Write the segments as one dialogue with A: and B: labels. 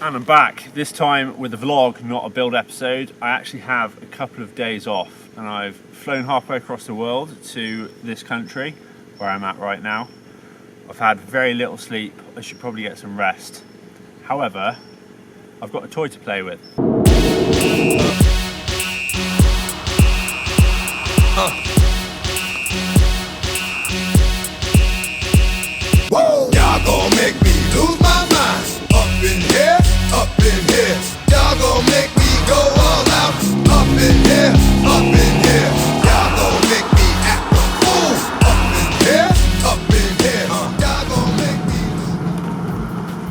A: And I'm back, this time with a vlog, not a build episode. I actually have a couple of days off and I've flown halfway across the world to this country where I'm at right now. I've had very little sleep, I should probably get some rest. However, I've got a toy to play with.
B: Whoa! Y'all gon' make me lose my mind. Up in here, up in here. Y'all gon' make me go all out. Up in here, up in here. Y'all gon' make me act a fool. Up in here, up in here. Y'all gon' make me.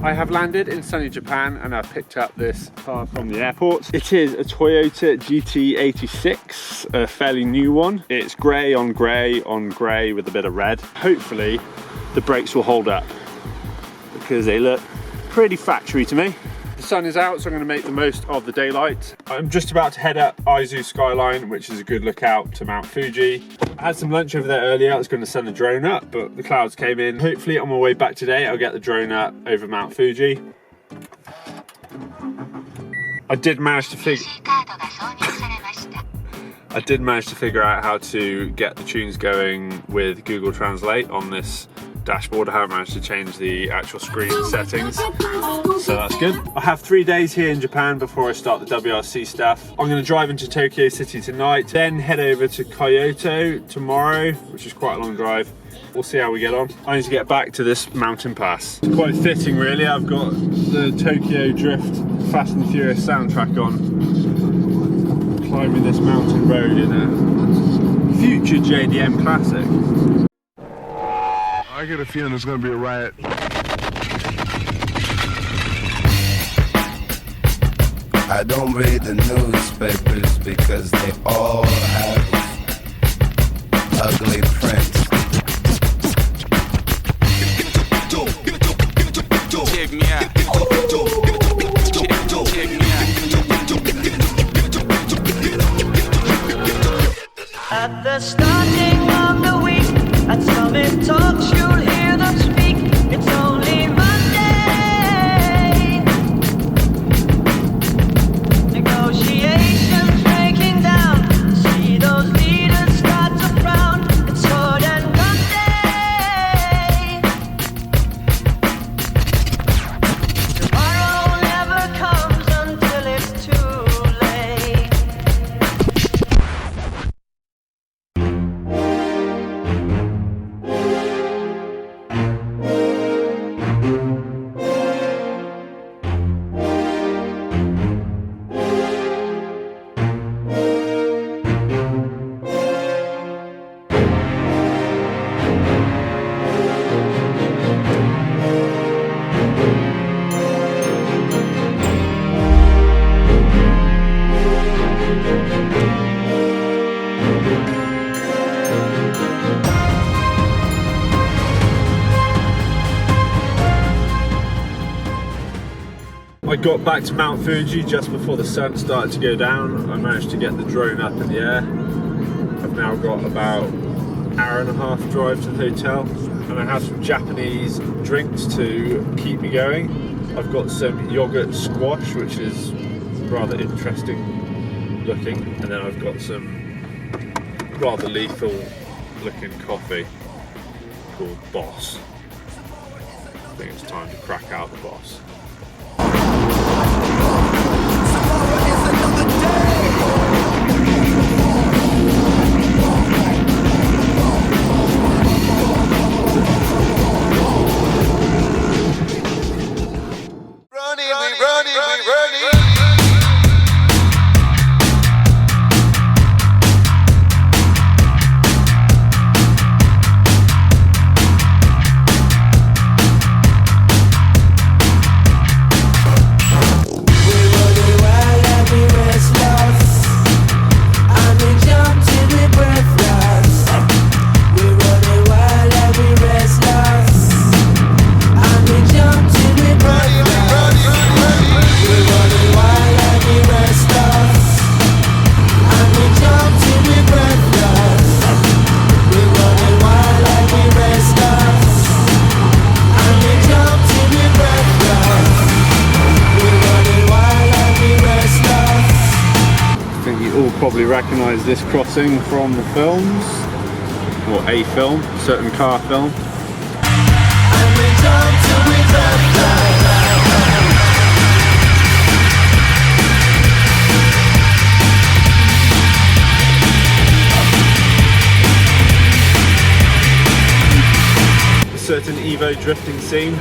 A: I have landed in sunny Japan and I've picked up this car from the airport. It is a Toyota GT86, a fairly new one. It's grey on grey on grey with a bit of red. Hopefully the brakes will hold up because they look pretty factory to me. The sun is out, so I'm going to make the most of the daylight. I'm just about to head up Aizu Skyline, which is a good lookout to Mount Fuji. I had some lunch over there earlier. I was going to send the drone up, but the clouds came in. Hopefully on my way back today, I'll get the drone up over Mount Fuji. I did manage to figure out how to get the tunes going with Google Translate on this dashboard. I haven't managed to change the actual screen settings, so that's good. I have 3 days here in Japan before I start the WRC stuff. I'm going to drive into Tokyo City tonight, then head over to Kyoto tomorrow, which is quite a long drive. We'll see how we get on. I need to get back to this mountain pass. It's quite fitting really, I've got the Tokyo Drift Fast and Furious soundtrack on, climbing this mountain road in a future JDM classic.
C: I get a feeling there's gonna be a riot.
B: I don't read the newspapers because they all have ugly prints.
D: Check me out. Check me out.
E: At the starting of the week, at Summit Talks, you'll hear them speak. It's only Monday. Negotiations breaking down. See those leaders start to frown. It's sword and gun day. Tomorrow never comes until it's too late.
A: I got back to Mount Fuji just before the sun started to go down. I managed to get the drone up in the air. I've now got about an hour and a half drive to the hotel, and I have some Japanese drinks to keep me going. I've got some yogurt squash, which is rather interesting looking, and then I've got some rather lethal looking coffee called Boss. I think it's time to crack out the Boss. probably recognise this crossing from the films, or a film, a certain car film. A certain Evo drifting scene.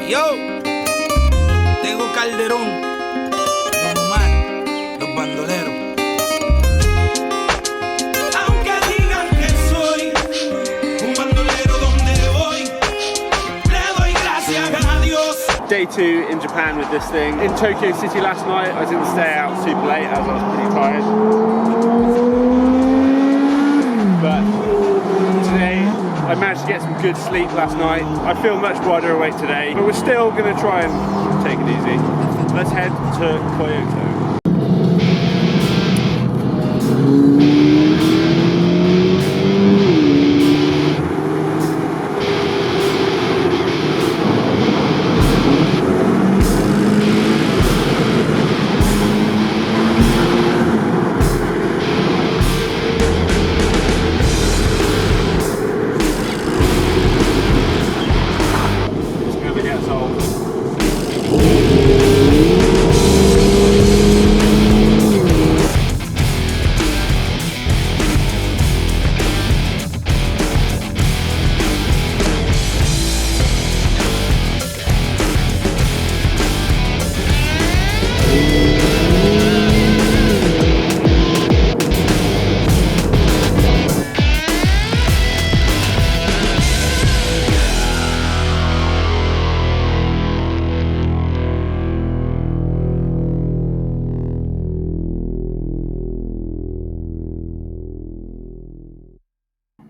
D: Yo, tengo Calderón, Don Omar, los bandoleros. Aunque digan que soy un bandolero donde voy, le doy gracias a Dios.
A: Day 2 in Japan with this thing. In Tokyo City last night, I didn't stay out super late as I was pretty tired. But today, I managed to get some good sleep last night. I feel much wider awake today, but we're still going to try and take it easy. Let's head to Kyoto.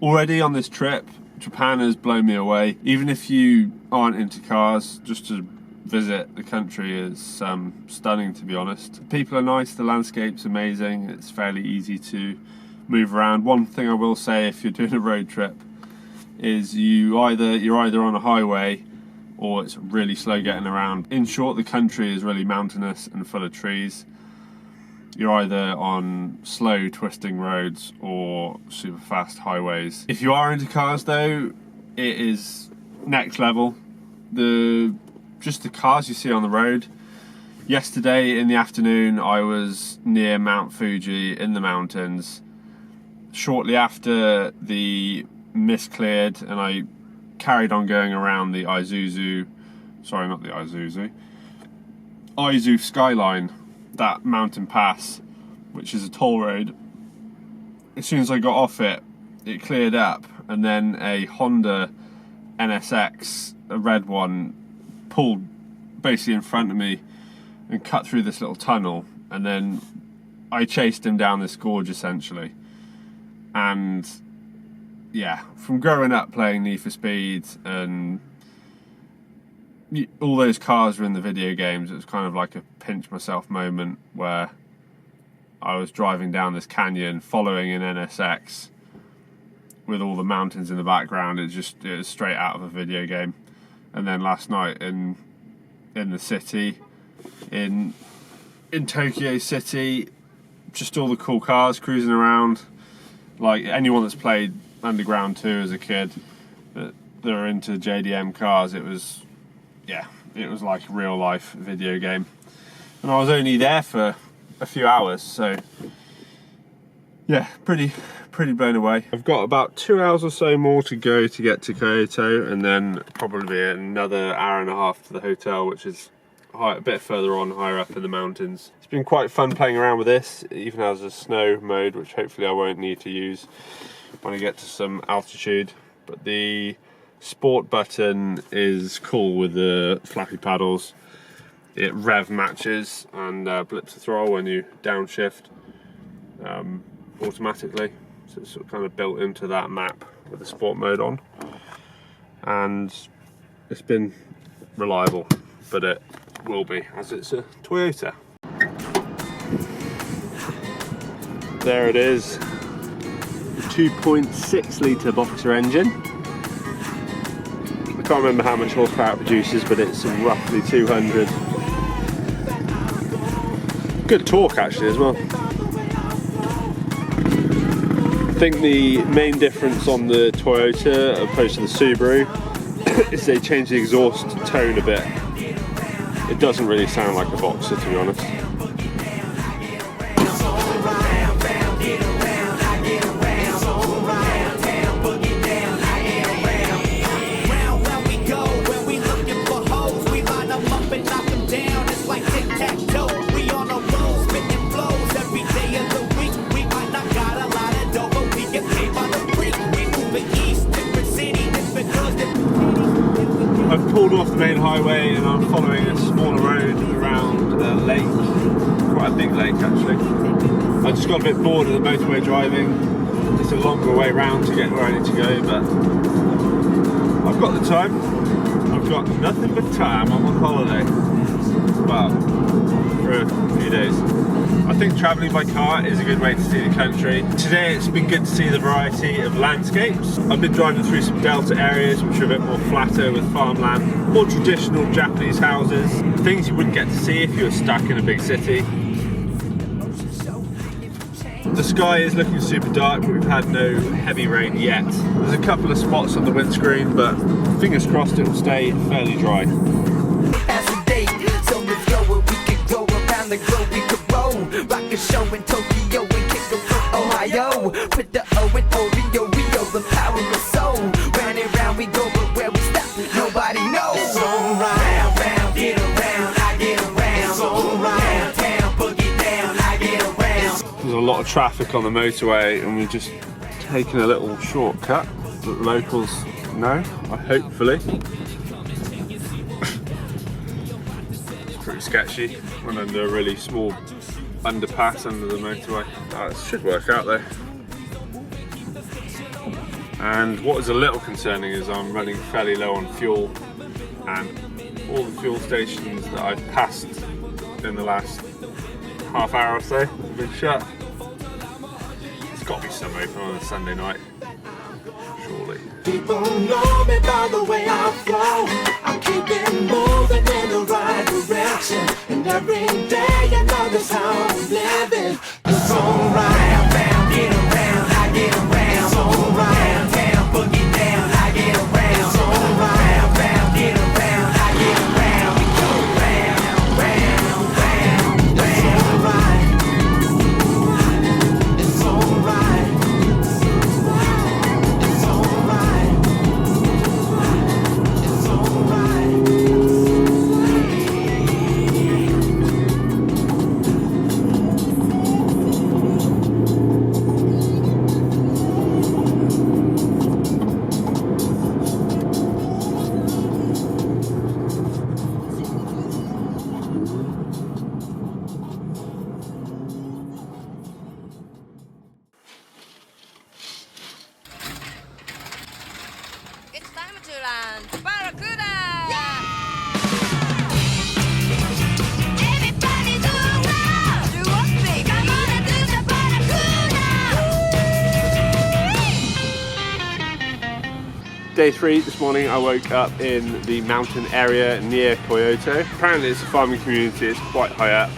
A: Already on this trip, Japan has blown me away. Even if you aren't into cars, just to visit the country is stunning, to be honest. People are nice, the landscape's amazing, it's fairly easy to move around. One thing I will say, if you're doing a road trip, is you're either on a highway or it's really slow getting around. In short, the country is really mountainous and full of trees. You're either on slow twisting roads or super fast highways. If you are into cars though, it is next level. Just the cars you see on the road. Yesterday in the afternoon I was near Mount Fuji in the mountains. Shortly after the mist cleared and I carried on going around the Aizu skyline, that mountain pass, which is a toll road. As soon as I got off it, it cleared up, and then a Honda NSX, a red one, pulled basically in front of me and cut through this little tunnel, and then I chased him down this gorge essentially. And yeah, from growing up playing Need for Speed and all those cars were in the video games, it was kind of like a pinch myself moment where I was driving down this canyon following an NSX with all the mountains in the background. It was straight out of a video game. And then last night in the city, in Tokyo City, just all the cool cars cruising around. Like anyone that's played Underground 2 as a kid, that are into JDM cars, it was like a real life video game. And I was only there for a few hours, so yeah, pretty blown away. I've got about 2 hours or so more to go to get to Kyoto, and then probably another hour and a half to the hotel, which is a bit further on, higher up in the mountains. It's been quite fun playing around with this. It even has a snow mode, which hopefully I won't need to use when I get to some altitude. But the sport button is cool with the flappy paddles. It rev matches and blips the throttle when you downshift automatically. So it's sort of kind of built into that map with the sport mode on. And it's been reliable, but it will be as it's a Toyota. There it is, the 2.6 litre boxer engine. I can't remember how much horsepower it produces, but it's roughly 200. Good torque actually as well. I think the main difference on the Toyota opposed to the Subaru is they changed the exhaust tone a bit. It doesn't really sound like a boxer, to be honest. I've pulled off the main highway and I'm following a smaller road around a lake, quite a big lake actually. I just got a bit bored of the motorway driving. It's a longer way round to get where I need to go, but I've got the time. I've got nothing but time. I'm on holiday. Well, for a few days. I think travelling by car is a good way to see the country. Today it's been good to see the variety of landscapes. I've been driving through some delta areas which are a bit more flatter with farmland, more traditional Japanese houses, things you wouldn't get to see if you were stuck in a big city. The sky is looking super dark, but we've had no heavy rain yet. There's a couple of spots on the windscreen, but fingers crossed it will stay fairly dry.
C: The globe we could roll, rock a show in Tokyo and kick a from Ohio. Put the O in Oreo, Rio, the power of soul. Round and round we go, but where we stop, nobody knows. It's alright, round, round, get around, I get around. It's alright, downtown, boogie down, I get around.
A: There's a lot of traffic on the motorway and we're just taking a little shortcut that the locals know, hopefully. Pretty sketchy. Went under a really small underpass under the motorway. It should work out though. And what is a little concerning is I'm running fairly low on fuel, and all the fuel stations that I've passed in the last half hour or so have been shut. There's got to be some open on a Sunday night, surely.
D: People know me by the way I flow. I keep it moving in the right direction, and every day I know that's how I'm living. It's alright, round, get around, I get around. It's alright, down, boogie down, I get around. It's alright, round, get around, I get around. We go round, round, round, round. It's alright. It's alright. It's alright.
F: It's time to land Barracuda! Everybody do a round! Do a big, I'm gonna do the Barracuda!
A: Day 3 this morning, I woke up in the mountain area near Kyoto. Apparently it's a farming community, it's quite high up,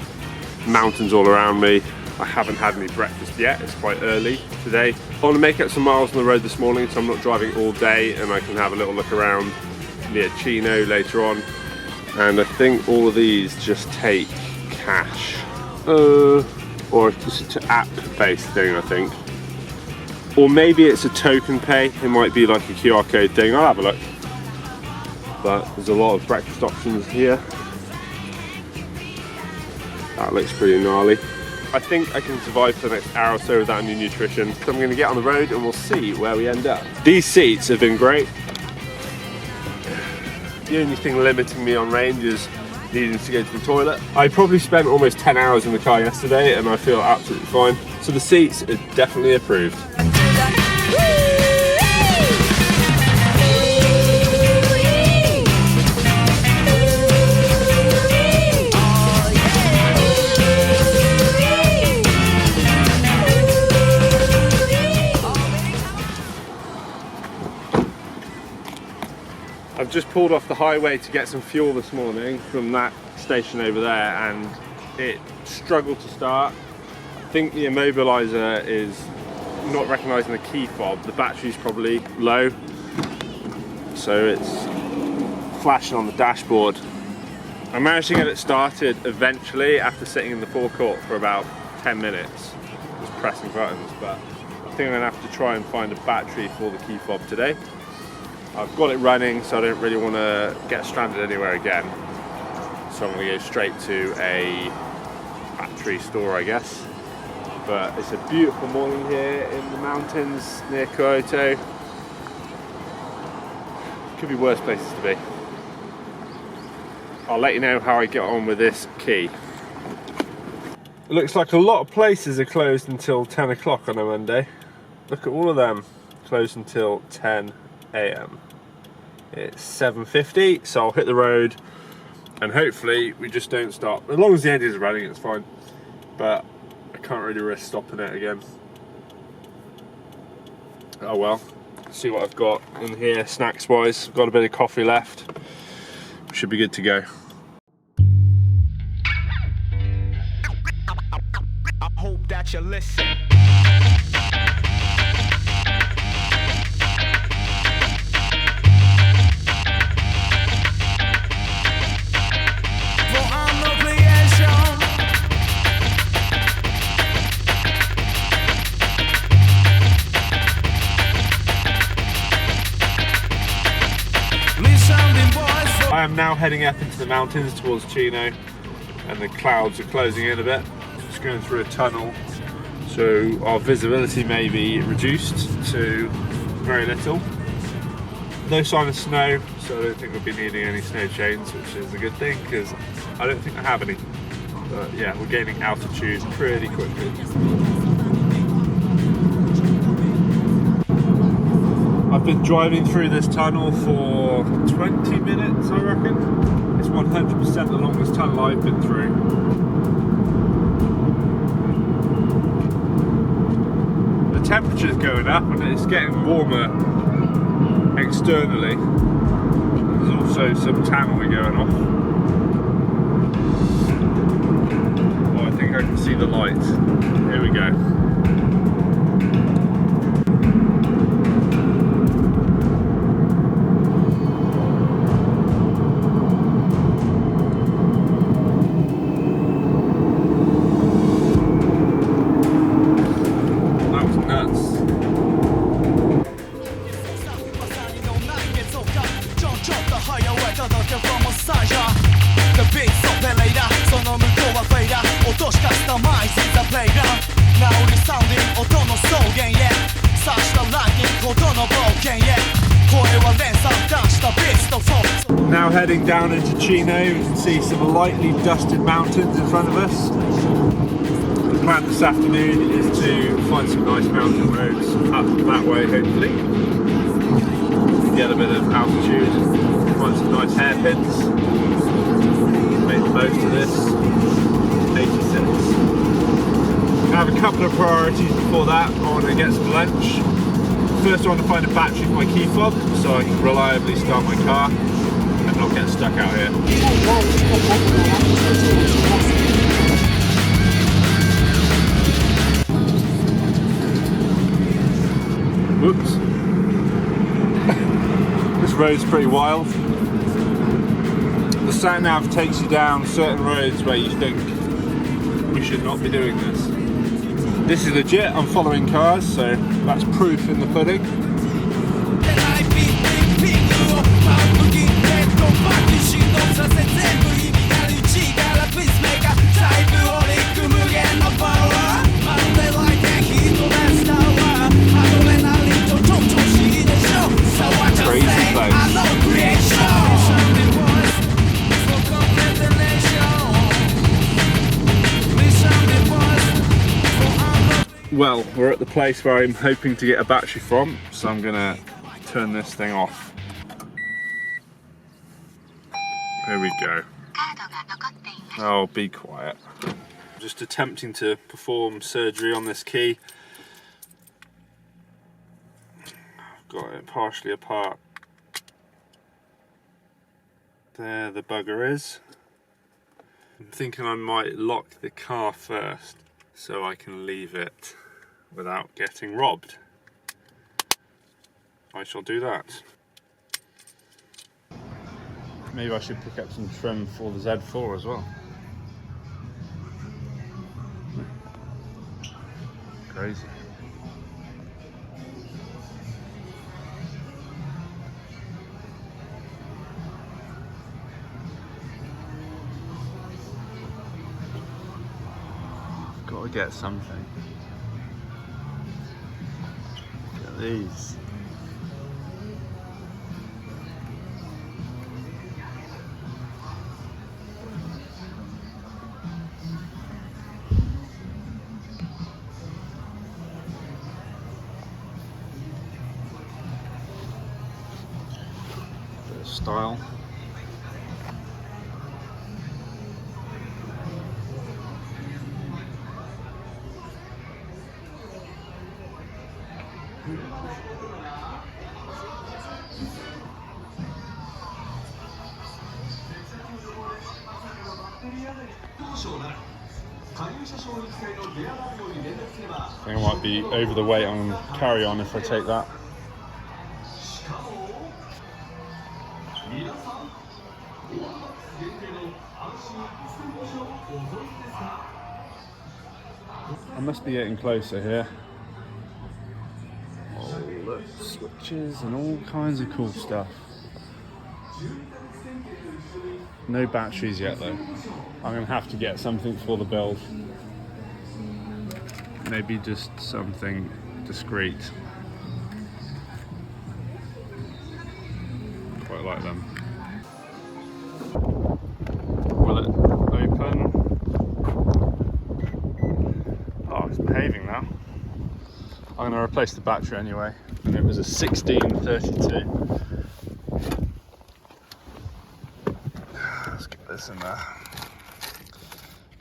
A: mountains all around me. I haven't had any breakfast yet, it's quite early today. I want to make up some miles on the road this morning so I'm not driving all day and I can have a little look around near Chino later on. And I think all of these just take cash. Or it's an app-based thing, I think. Or maybe it's a token pay, it might be like a QR code thing, I'll have a look. But there's a lot of breakfast options here. That looks pretty gnarly. I think I can survive for the next hour or so without any nutrition. So I'm going to get on the road and we'll see where we end up. These seats have been great. The only thing limiting me on range is needing to go to the toilet. I probably spent almost 10 hours in the car yesterday and I feel absolutely fine. So the seats are definitely approved. I've just pulled off the highway to get some fuel this morning from that station over there and it struggled to start. I think the immobiliser is not recognising the key fob. The battery's probably low, so it's flashing on the dashboard. I managed to get it started eventually after sitting in the forecourt for about 10 minutes, just pressing buttons, but I think I'm going to have to try and find a battery for the key fob today. I've got it running, so I don't really want to get stranded anywhere again. So I'm going to go straight to a battery store, I guess. But it's a beautiful morning here in the mountains near Kyoto. Could be worse places to be. I'll let you know how I get on with this key. It looks like a lot of places are closed until 10 o'clock on a Monday. Look at all of them closed until 10 AM. It's 7:50, so I'll hit the road and hopefully we just don't stop. As long as the engine's running, it's fine, but I can't really risk stopping it again. Oh well, see what I've got in here snacks wise. I've got a bit of coffee left, should be good to go.
C: I hope that you listen.
A: I am now heading up into the mountains towards Chino and the clouds are closing in a bit. Just going through a tunnel, so our visibility may be reduced to very little. No sign of snow, so I don't think we'll be needing any snow chains, which is a good thing because I don't think I have any. But yeah, we're gaining altitude pretty quickly. I've been driving through this tunnel for 20 minutes, I reckon. It's 100% the longest tunnel I've been through. The temperature's going up and it's getting warmer externally. There's also some tannoy going off. Oh, I think I can see the light. Here we go. Now heading down into Chino, you can see some lightly dusted mountains in front of us. The plan this afternoon is to find some nice mountain roads up that way, hopefully. Get a bit of altitude, find some nice hairpins. Make the most of this. 86. I have a couple of priorities before that. I want to get some lunch. First I want to find a battery for my key fob so I can reliably start my car and not get stuck out here. Whoops. This road's pretty wild. The sat-nav takes you down certain roads where you think we should not be doing this. This is legit, I'm following cars, so that's proof in the pudding. Crazy place. Well, we're at the place where I'm hoping to get a battery from, so I'm gonna turn this thing off. There we go. Oh, be quiet. I'm just attempting to perform surgery on this key. I've got it partially apart. There the bugger is. I'm thinking I might lock the car first so I can leave it without getting robbed. I shall do that. Maybe I should pick up some trim for the Z4 as well. Crazy. Got to get something. Look at these. Bit of style. I think I might be over the weight on carry on if I take that. I must be getting closer here. Oh look, switches and all kinds of cool stuff. No batteries yet though. I'm going to have to get something for the build. Maybe just something discreet. Quite like them. Will it open? Oh, it's behaving now. I'm going to replace the battery anyway. And it was a 1632. Let's get this in there.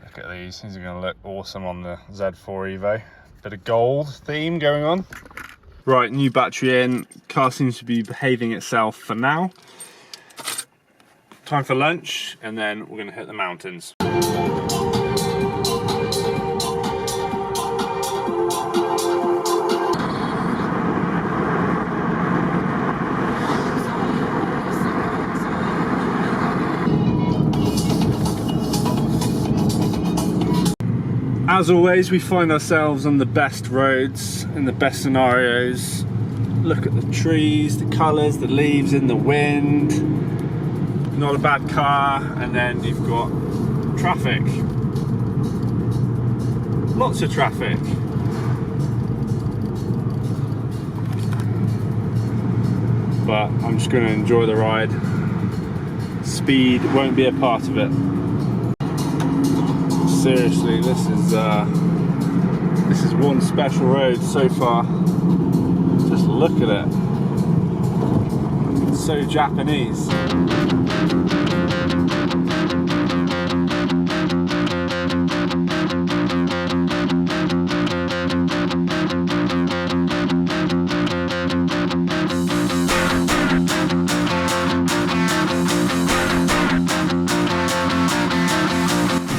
A: Look at these are going to look awesome on the Z4 Evo. Bit of gold theme going on. Right, new battery in. Car seems to be behaving itself for now. Time for lunch, and then we're going to hit the mountains. As always, we find ourselves on the best roads, in the best scenarios. Look at the trees, the colours, the leaves in the wind. Not a bad car, and then you've got traffic. Lots of traffic. But I'm just going to enjoy the ride. Speed won't be a part of it. Seriously, this is one special road so far. Just look at it. It's so Japanese.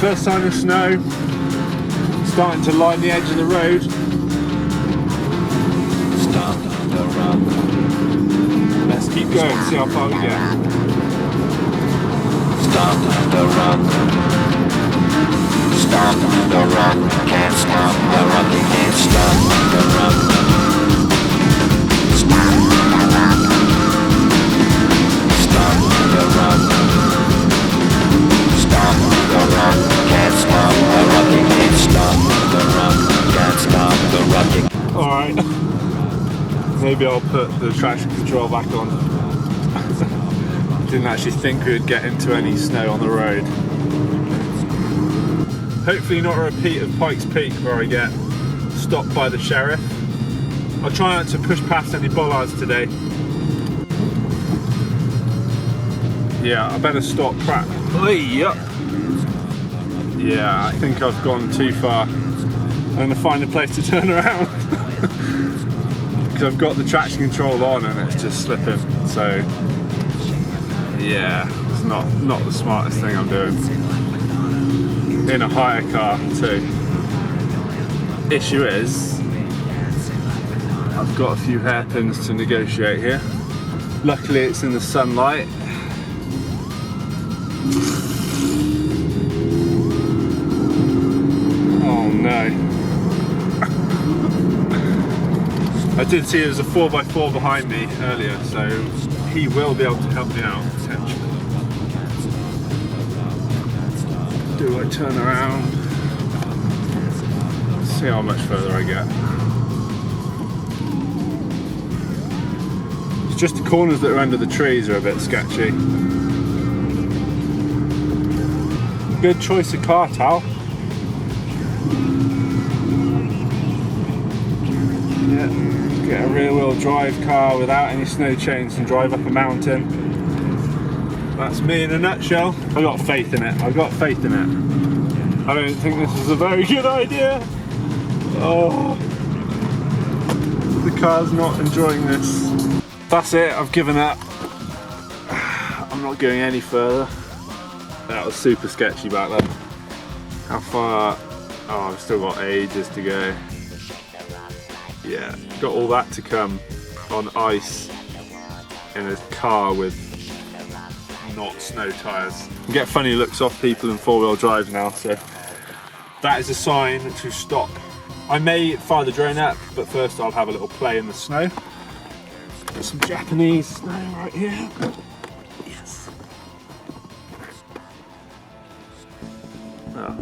A: First sign of snow, starting to line the edge of the road.
C: Stop the run.
A: Let's keep going, see how far we get.
C: Stop the run. Stop the run. Can't stop the run. You can't stop the run. Stop the run. Stop the run. Stop the run. Can't stop the run. You can't stop the run. Can't stop the run.
A: Alright. Maybe I'll put the traction control back on. Didn't actually think we would get into any snow on the road. Hopefully not a repeat of Pikes Peak where I get stopped by the sheriff. I'll try not to push past any bollards today. Yeah, I better stop. Crap. Yeah, I think I've gone too far. I'm going to find a place to turn around. Because I've got the traction control on and it's just slipping. So, yeah, it's not the smartest thing I'm doing. In a hire car too. Issue is, I've got a few hairpins to negotiate here. Luckily it's in the sunlight. Oh no. I did see there was a 4x4 behind me earlier, so he will be able to help me out potentially. Do I turn around? See how much further I get. It's just the corners that are under the trees are a bit sketchy. Good choice of car, Tal. Yeah, get a rear wheel drive car without any snow chains and drive up a mountain. That's me in a nutshell. I got faith in it. I got faith in it. I don't think this is a very good idea. Oh, the car's not enjoying this. That's it. I've given up. I'm not going any further. That was super sketchy back then. How far? Oh, I've still got ages to go. Yeah, got all that to come on ice in a car with not snow tyres. You get funny looks off people in four-wheel drive now, so that is a sign to stop. I may fire the drone up, but first I'll have a little play in the snow. Got some Japanese snow right here. Yes. Oh.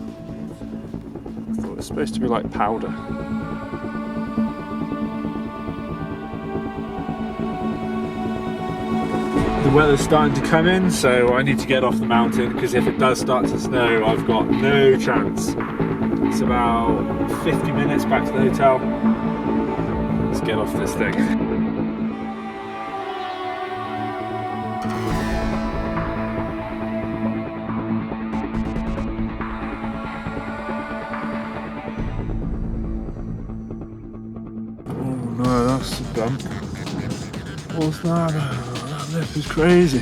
A: I thought it was supposed to be like powder. The weather's starting to come in, so I need to get off the mountain because if it does start to snow, I've got no chance. It's about 50 minutes back to the hotel. Let's get off this thing. Oh no, that's a bump. What's that? That lip is crazy.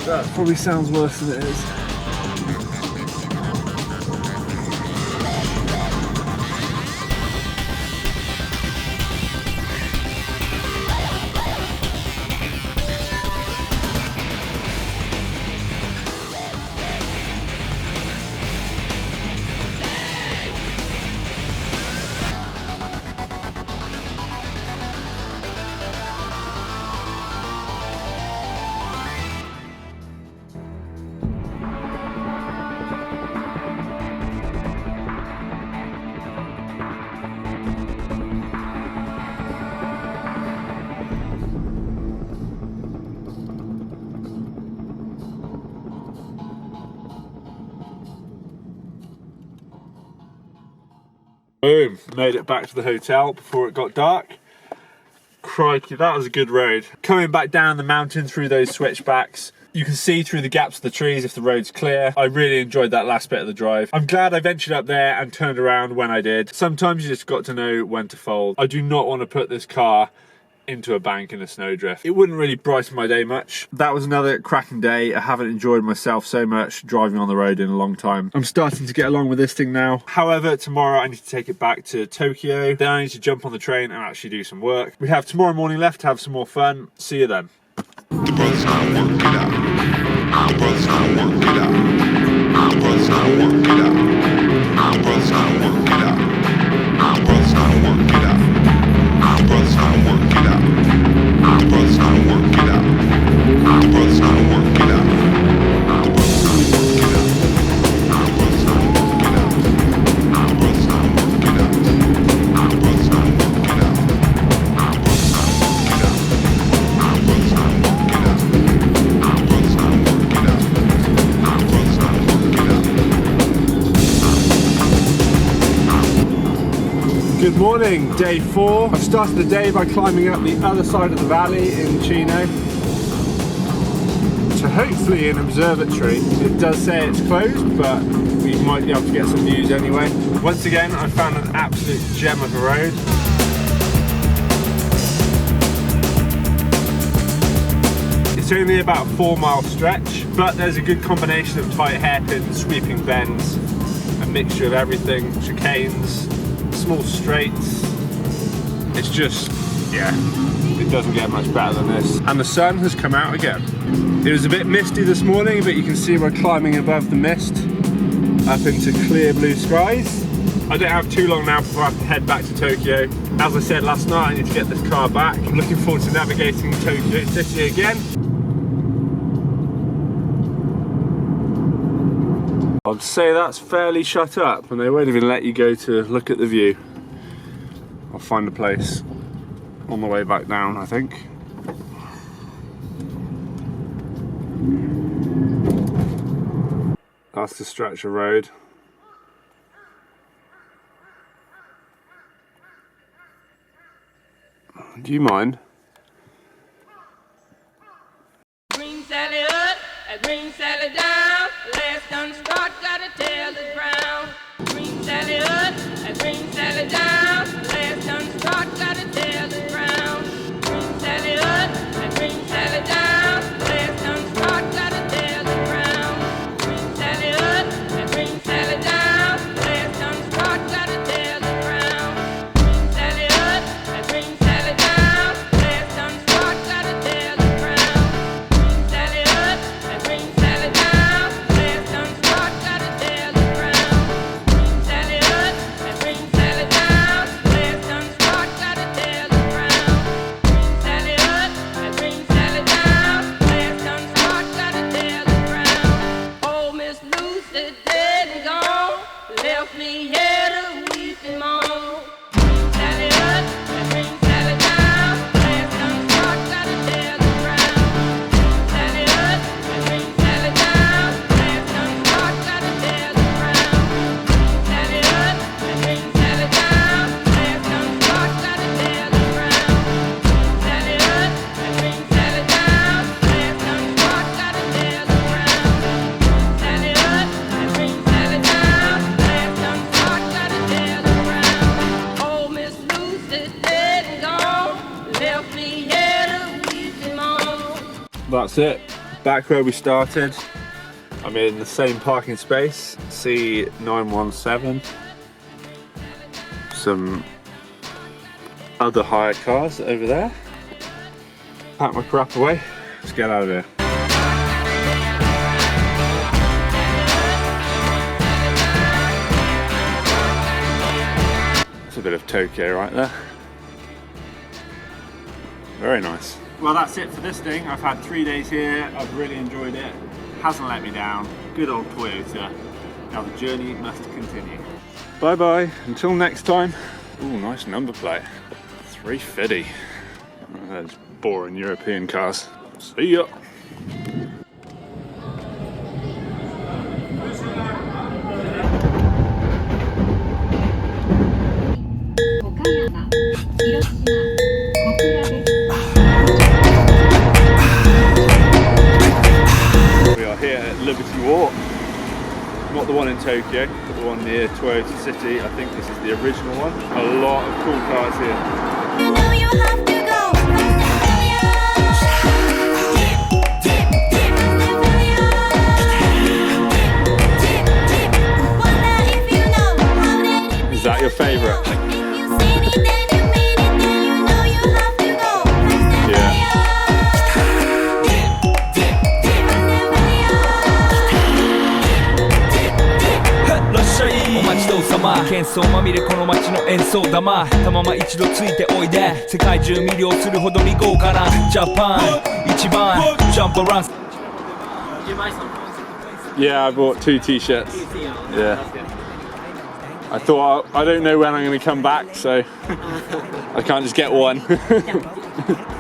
A: That probably sounds worse than it is. Boom, made it back to the hotel before it got dark. Crikey, that was a good road. Coming back down the mountain through those switchbacks, you can see through the gaps of the trees if the road's clear. I really enjoyed that last bit of the drive. I'm glad I ventured up there and turned around when I did. Sometimes you just got to know when to fold. I do not want to put this car into a bank in a snowdrift. It wouldn't really brighten my day much. That was another cracking day. I haven't enjoyed myself so much driving on the road in a long time. I'm starting to get along with this thing now. However, tomorrow I need to take it back to Tokyo. Then I need to jump on the train and actually do some work. We have tomorrow morning left to have some more fun. See you then. Good morning, day 4. I started the day by climbing up the other side of the valley in Chino to hopefully an observatory. It does say it's closed, but we might be able to get some views anyway. Once again, I found an absolute gem of a road. It's only about a 4-mile stretch, but there's a good combination of tight hairpins, sweeping bends, a mixture of everything, chicanes, small straights. It's just, yeah, it doesn't get much better than this. And the sun has come out again. It was a bit misty this morning, but you can see we're climbing above the mist up into clear blue skies. I don't have too long now before I have to head back to Tokyo. As I said last night, I need to get this car back. I'm looking forward to navigating Tokyo City again. I'd say that's fairly shut up and they won't even let you go to look at the view. I'll find a place on the way back down, I think. That's the stretch of road. Do you mind?
G: Green Sally up, a green Sally down. Last done start, gotta tell the ground. Green Sally up, a green Sally down. Last done start, gotta tell the ground. Green Sally up, a green Sally down. Last done start, gotta tell the ground. Green Sally up, a green Sally down. Last done start, gotta tell the ground. Green Sally up, a green Sally down. Last done start, gotta tell the ground. Green Sally up, a green Sally down. Last done start, gotta tell the ground. Green Sally up, a green Sally down. Last done start, gotta tell the ground. Green Sally up, a green Sally down. Last done start, gotta tell the ground. Old Miss Lucy dead and gone, left me here to weep and moan. Green Sally up, a green Sally down. Last done start, gotta tell the ground. Green Sally up, a green Sally down. Last done start, gotta tell the ground. Green Sally up, a green Sally down. Last done start, gotta tell the ground. Green Sally up, a green Sally down. Last done start, gotta tell the ground. Green Sally up, a green Sally down. Last done start, gotta tell the ground. Old Miss Lucy dead and gone, left me here to weep and moan.
A: That's it. Back where we started. I'm in the same parking space, C917. Some other hired cars over there. Pack my crap away. Let's get out of here. It's a bit of Tokyo right there. Very nice. Well, that's it for this thing. I've had 3 days here. I've really enjoyed it. Hasn't let me down. Good old Toyota. Now the journey must continue. Bye bye. Until next time. Ooh, nice number plate. 350. Those boring European cars. See ya. We are here at Liberty Walk. Not the one in Tokyo, but the one near Toyota City. I think this is the original one. A lot of cool cars here.
F: You know you have to go. Dip, dip, dip, wonder if you know how that
A: Is that your favourite?
F: if you seen it, then you made it, then you know you have to go.
A: Yeah.
C: お待ちどうさま喧騒まみれこの街の演奏玉たまま一度ついておいで世界中魅了するほどに豪華なジャパン一番ジャンプラン
A: Yeah, I bought 2 t-shirts. Yeah. I thought I don't know when I'm going to come back, so I can't just get one.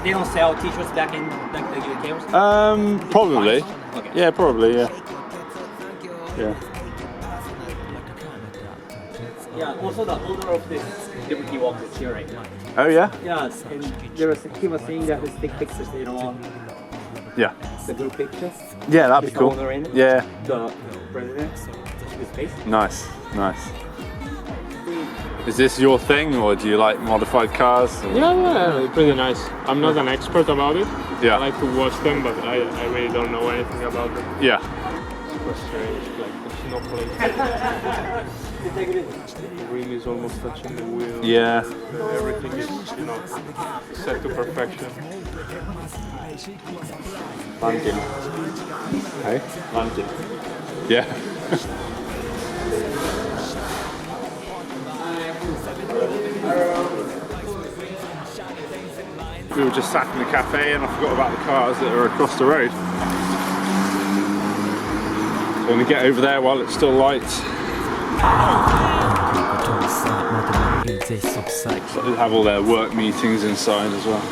H: They don't sell t-shirts back in like the UK or something?
A: Probably.
H: Okay.
A: Yeah, probably. Yeah. Yeah.
H: Yeah, also the owner of this Liberty Walk is here right now.
A: Oh yeah?
H: Yes, and he was saying that let's take pictures, you know,
A: Yeah.
H: the group picture.
A: Yeah, that'd be
H: With the
A: cool.
H: owner in it.
A: Yeah.
H: The president, his face.
A: Nice, nice. Is this your thing, or do you like modified cars? Or?
I: Yeah, pretty nice. I'm not an expert about it.
A: Yeah.
I: I like to watch them, but I really don't know anything about them.
A: Yeah.
I: Super strange, like there's no place. The rim is almost touching the wheel.
A: Yeah.
I: Everything is, you know, set to perfection.
A: London. Hey?
I: London.
A: Yeah. We were just sat in the cafe and I forgot about the cars that are across the road. So I'm going to get over there while it's still light. So they have all their work meetings inside as well.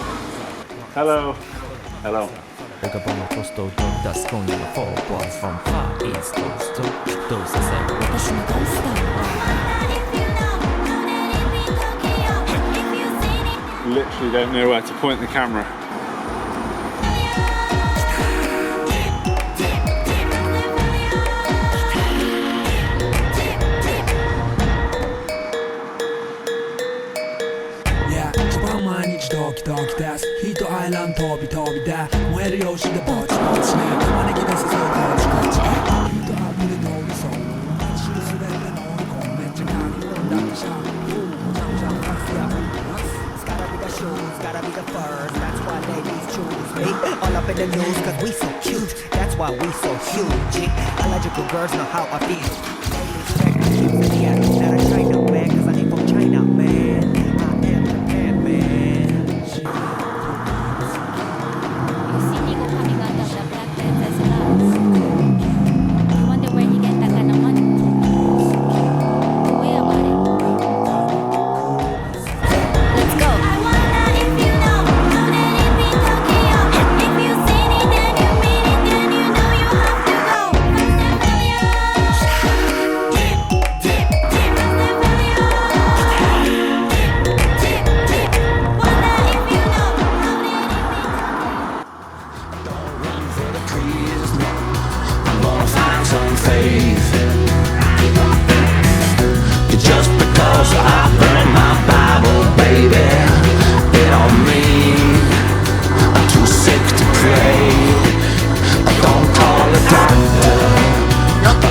A: Hello. Hello.
C: Vagabond coastal dog that's going to the 4 boys from far east coast to those that say
A: Literally don't know where to point the camera.
D: Hit och island tar vi där. Och är det jag känner bort snö. Man är inte så bort skott. Hit och allt det då vi sa. Skulle så väl den har kommit. Jag kan ju undra till kärn.
C: Gotta be the shoes, gotta be the furs. That's why ladies choose me. All up in the news, cause we so cute. That's why we so huge. Allergical girls know how I feel. Ladies check the shoes in the air. Not a China man, cause I ain't from China, man. I am Japan, man.
D: Just because I burned my Bible, baby, it don't mean I'm too sick to pray. Don't call a doctor,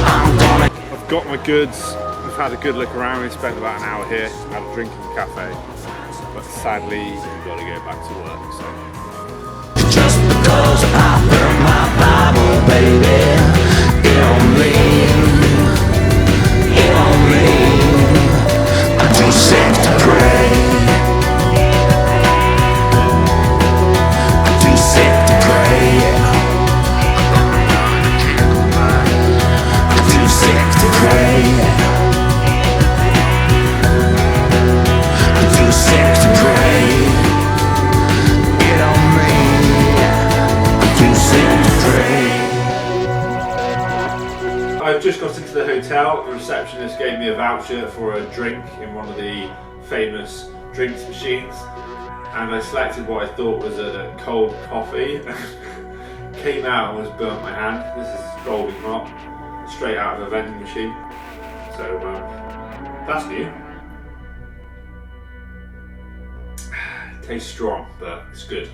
D: I'm gonna.
A: I've got my goods. We've had a good look around. We spent about an hour here, had a drink in the cafe. But sadly, we've got to go back to work. So.
D: Just because I burned my Bible, baby, it don't mean. I'm too sick to pray. I'm too sick to pray. I'm too sick to pray. I'm too sick to pray. It on me. I'm too sick to pray.
A: I've just got into the hotel. The receptionist gave me a voucher for a drink in one of the famous drinks machines, and I selected what I thought was a cold coffee. Came out and was burnt my hand. This is scalding hot, straight out of a vending machine. So that's new. Tastes strong, but it's good.